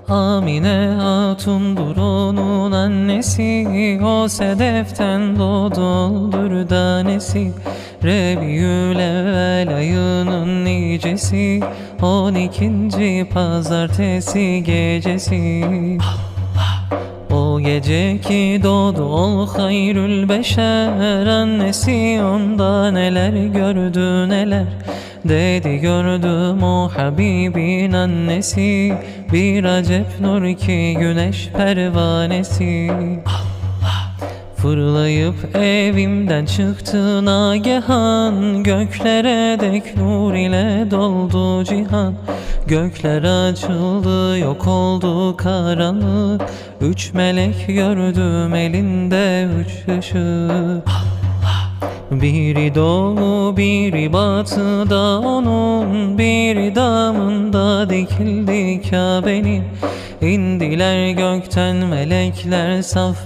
Amine Hatun'dur onun annesi, o sedeften doğdudur tanesi. Rebiül evvel ayının nicesi, 12. pazartesi gecesi. O gece ki doğdu ol hayrül beşer, annesi onda neler gördü neler. Dedi gördüm o Habibin annesi, bir acep nur ki güneş pervanesi. Fırlayıp evimden çıktı nagehan, göklere dek nur ile doldu cihan. Gökler açıldı, yok oldu karanlık, 3 melek gördüm elinde 3 ışık. Biri doğu biri batıda onun, biri damında dikildi Kabe'nin. İndiler gökten melekler saf